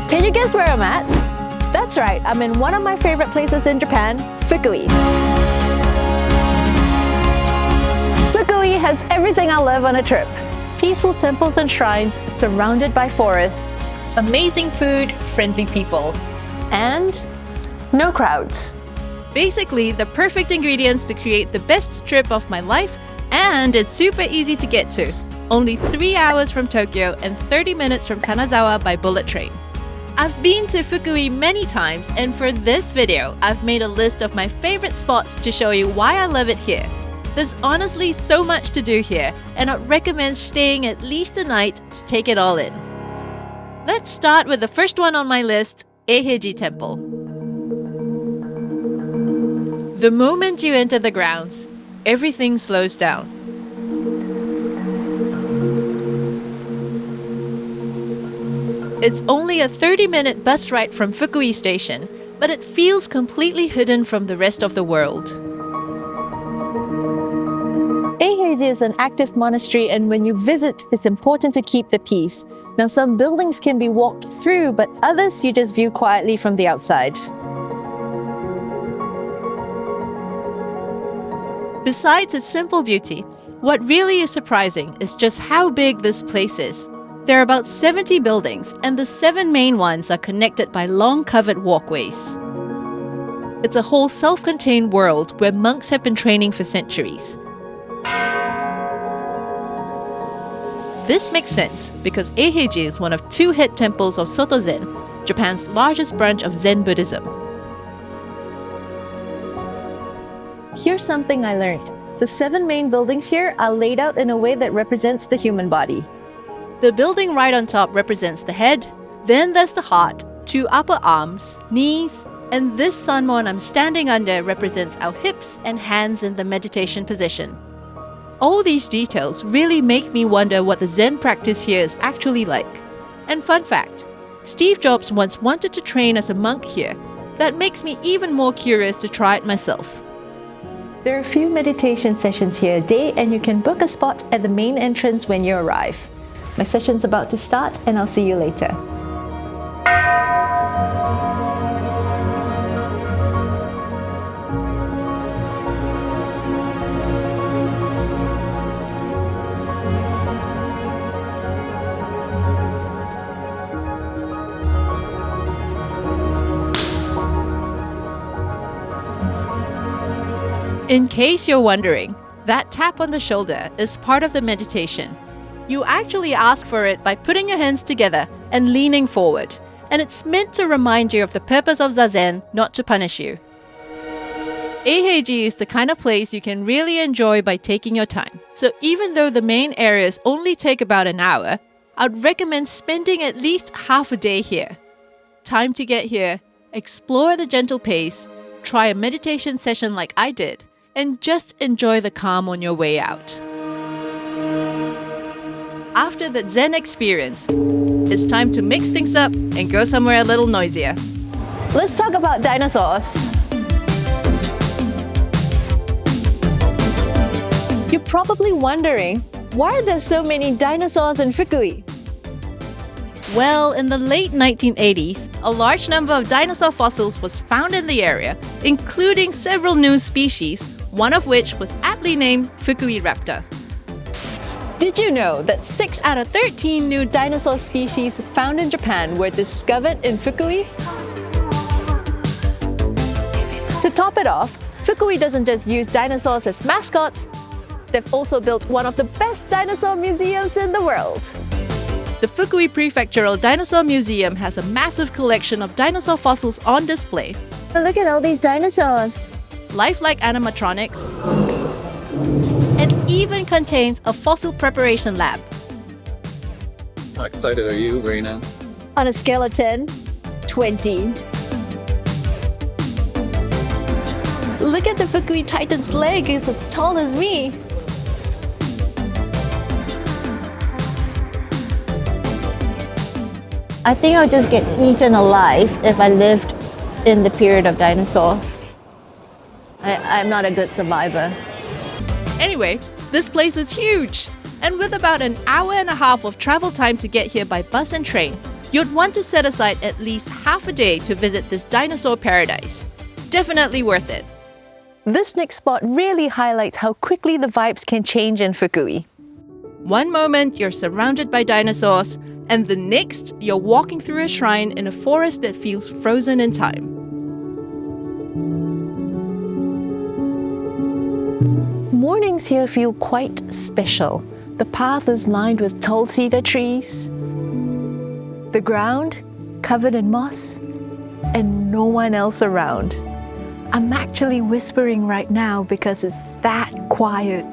Can you guess where I'm at? That's right, I'm in one of my favorite places in Japan, Fukui. Fukui has everything I love on a trip. Peaceful temples and shrines surrounded by forests. Amazing food, friendly people. And no crowds. Basically, the perfect ingredients to create the best trip of my life, and it's super easy to get to. Only 3 hours from Tokyo and 30 minutes from Kanazawa by bullet train. I've been to Fukui many times, and for this video, I've made a list of my favorite spots to show you why I love it here. There's honestly so much to do here, and I'd recommend staying at least a night to take it all in. Let's start with the first one on my list, Eiheiji Temple. The moment you enter the grounds, everything slows down. It's only a 30-minute bus ride from Fukui Station, but it feels completely hidden from the rest of the world. Eiheiji is an active monastery, and when you visit, it's important to keep the peace. Now, some buildings can be walked through, but others you just view quietly from the outside. Besides its simple beauty, what really is surprising is just how big this place is. There are about 70 buildings, and the 7 main ones are connected by long covered walkways. It's a whole self-contained world where monks have been training for centuries. This makes sense because Eiheiji is one of 2 head temples of Soto Zen, Japan's largest branch of Zen Buddhism. Here's something I learned. The 7 main buildings here are laid out in a way that represents the human body. The building right on top represents the head, then there's the heart, 2 upper arms, knees, and this sunmon I'm standing under represents our hips and hands in the meditation position. All these details really make me wonder what the Zen practice here is actually like. And fun fact, Steve Jobs once wanted to train as a monk here. That makes me even more curious to try it myself. There are a few meditation sessions here a day, and you can book a spot at the main entrance when you arrive. My session's about to start, and I'll see you later. In case you're wondering, that tap on the shoulder is part of the meditation. You actually ask for it by putting your hands together and leaning forward, and it's meant to remind you of the purpose of Zazen, not to punish you. Eiheiji is the kind of place you can really enjoy by taking your time. So even though the main areas only take about an hour, I'd recommend spending at least half a day here. Time to get here, explore at a gentle pace, try a meditation session like I did, and just enjoy the calm on your way out. After that Zen experience, it's time to mix things up and go somewhere a little noisier. Let's talk about dinosaurs. You're probably wondering, why are there so many dinosaurs in Fukui? Well, in the late 1980s, a large number of dinosaur fossils was found in the area, including several new species, one of which was aptly named Fukui raptor. Did you know that 6 out of 13 new dinosaur species found in Japan were discovered in Fukui? To top it off, Fukui doesn't just use dinosaurs as mascots, they've also built one of the best dinosaur museums in the world. The Fukui Prefectural Dinosaur Museum has a massive collection of dinosaur fossils on display. Look at all these dinosaurs. Lifelike animatronics, and even contains a fossil preparation lab. How excited are you, Raina? On a scale of 10, 20. Look at the Fukui Titan's leg, it's as tall as me. I think I'll just get eaten alive if I lived in the period of dinosaurs. I'm not a good survivor. Anyway, this place is huge! And with about an hour and a half of travel time to get here by bus and train, You'd want to set aside at least half a day to visit this dinosaur paradise. Definitely worth it. This next spot really highlights how quickly the vibes can change in Fukui. One moment you're surrounded by dinosaurs, and the next you're walking through a shrine in a forest that feels frozen in time. Mornings here feel quite special. The path is lined with tall cedar trees, the ground covered in moss, and no one else around. I'm actually whispering right now because it's that quiet.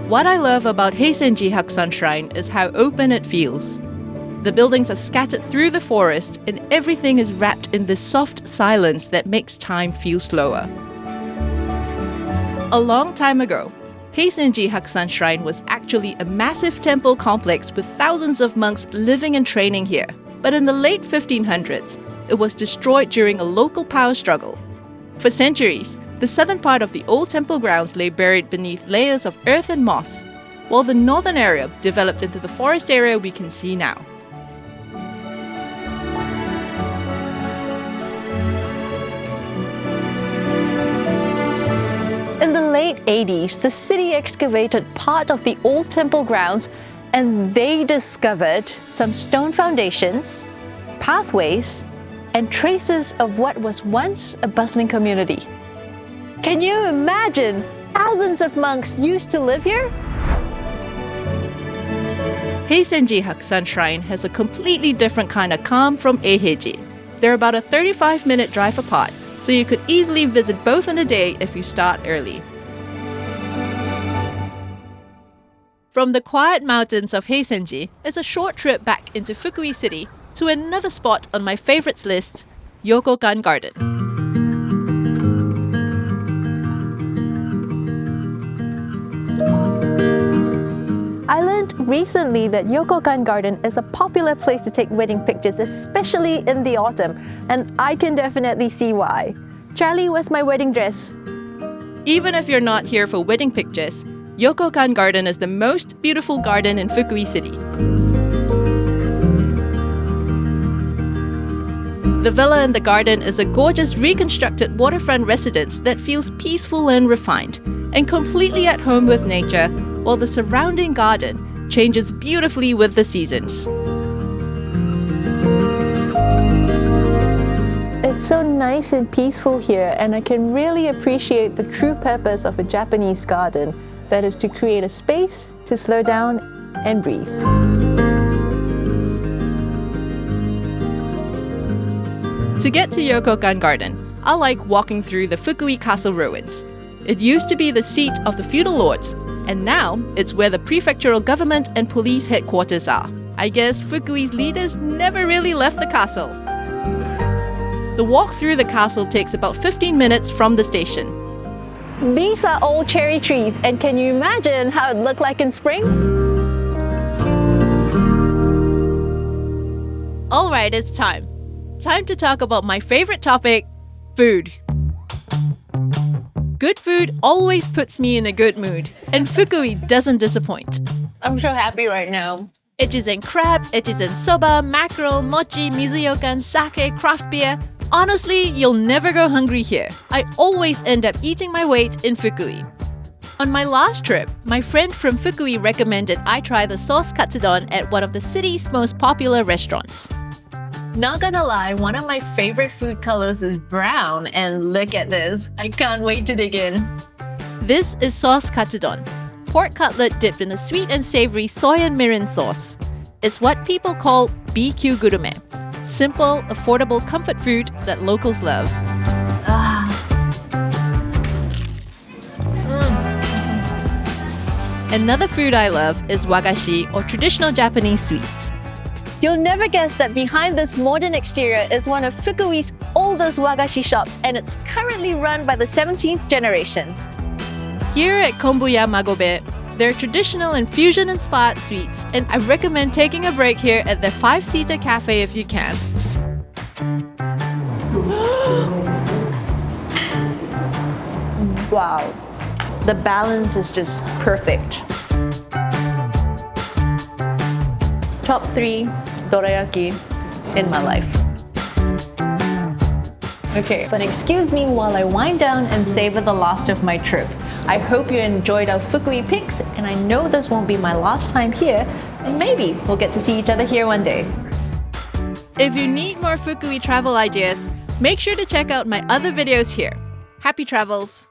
What I love about Heisenji Hakusan Shrine is how open it feels. The buildings are scattered through the forest and everything is wrapped in this soft silence that makes time feel slower. A long time ago, Heisenji Hakusan Shrine was actually a massive temple complex with thousands of monks living and training here. But in the late 1500s, it was destroyed during a local power struggle. For centuries, the southern part of the old temple grounds lay buried beneath layers of earth and moss, while the northern area developed into the forest area we can see now. In the late 80s, the city excavated part of the old temple grounds and they discovered some stone foundations, pathways, and traces of what was once a bustling community. Can you imagine? Thousands of monks used to live here? Heisenji Hakusan Shrine has a completely different kind of calm from Eiheiji. They're about a 35-minute drive apart, so you could easily visit both in a day if you start early. From the quiet mountains of Heisenji is a short trip back into Fukui City to another spot on my favorites list, Yokokan Garden. I learned recently that Yokokan Garden is a popular place to take wedding pictures, especially in the autumn, and I can definitely see why. Charlie, where's my wedding dress? Even if you're not here for wedding pictures, Yokokan Garden is the most beautiful garden in Fukui City. The villa in the garden is a gorgeous reconstructed waterfront residence that feels peaceful and refined, and completely at home with nature, while the surrounding garden changes beautifully with the seasons. It's so nice and peaceful here, and I can really appreciate the true purpose of a Japanese garden, that is to create a space to slow down and breathe. To get to Yokokan Garden, I like walking through the Fukui Castle ruins. It used to be the seat of the feudal lords, and now it's where the prefectural government and police headquarters are. I guess Fukui's leaders never really left the castle. The walk through the castle takes about 15 minutes from the station. These are old cherry trees, and can you imagine how it looked like in spring? Alright, it's time. Time to talk about my favorite topic, food. Good food always puts me in a good mood, and Fukui doesn't disappoint. I'm so happy right now. Edges in crab, edges in soba, mackerel, mochi, mizuyokan, sake, craft beer. Honestly, you'll never go hungry here. I always end up eating my weight in Fukui. On my last trip, my friend from Fukui recommended I try the sauce katsudon at one of the city's most popular restaurants. Not gonna lie, one of my favorite food colors is brown, and look at this. I can't wait to dig in. This is sauce katsudon, pork cutlet dipped in a sweet and savory soy and mirin sauce. It's what people call BQ gurume. Simple, affordable comfort food that locals love. Another food I love is wagashi, or traditional Japanese sweets. You'll never guess that behind this modern exterior is one of Fukui's oldest wagashi shops, and it's currently run by the 17th generation. Here at Kombuya Magobe, they're traditional and fusion-inspired sweets, and I recommend taking a break here at the 5-seater cafe if you can. Wow, the balance is just perfect. top 3 dorayaki in my life. Okay, but excuse me while I wind down and savor the last of my trip. I hope you enjoyed our Fukui pics, and I know this won't be my last time here, and maybe we'll get to see each other here one day. If you need more Fukui travel ideas, make sure to check out my other videos here. Happy travels!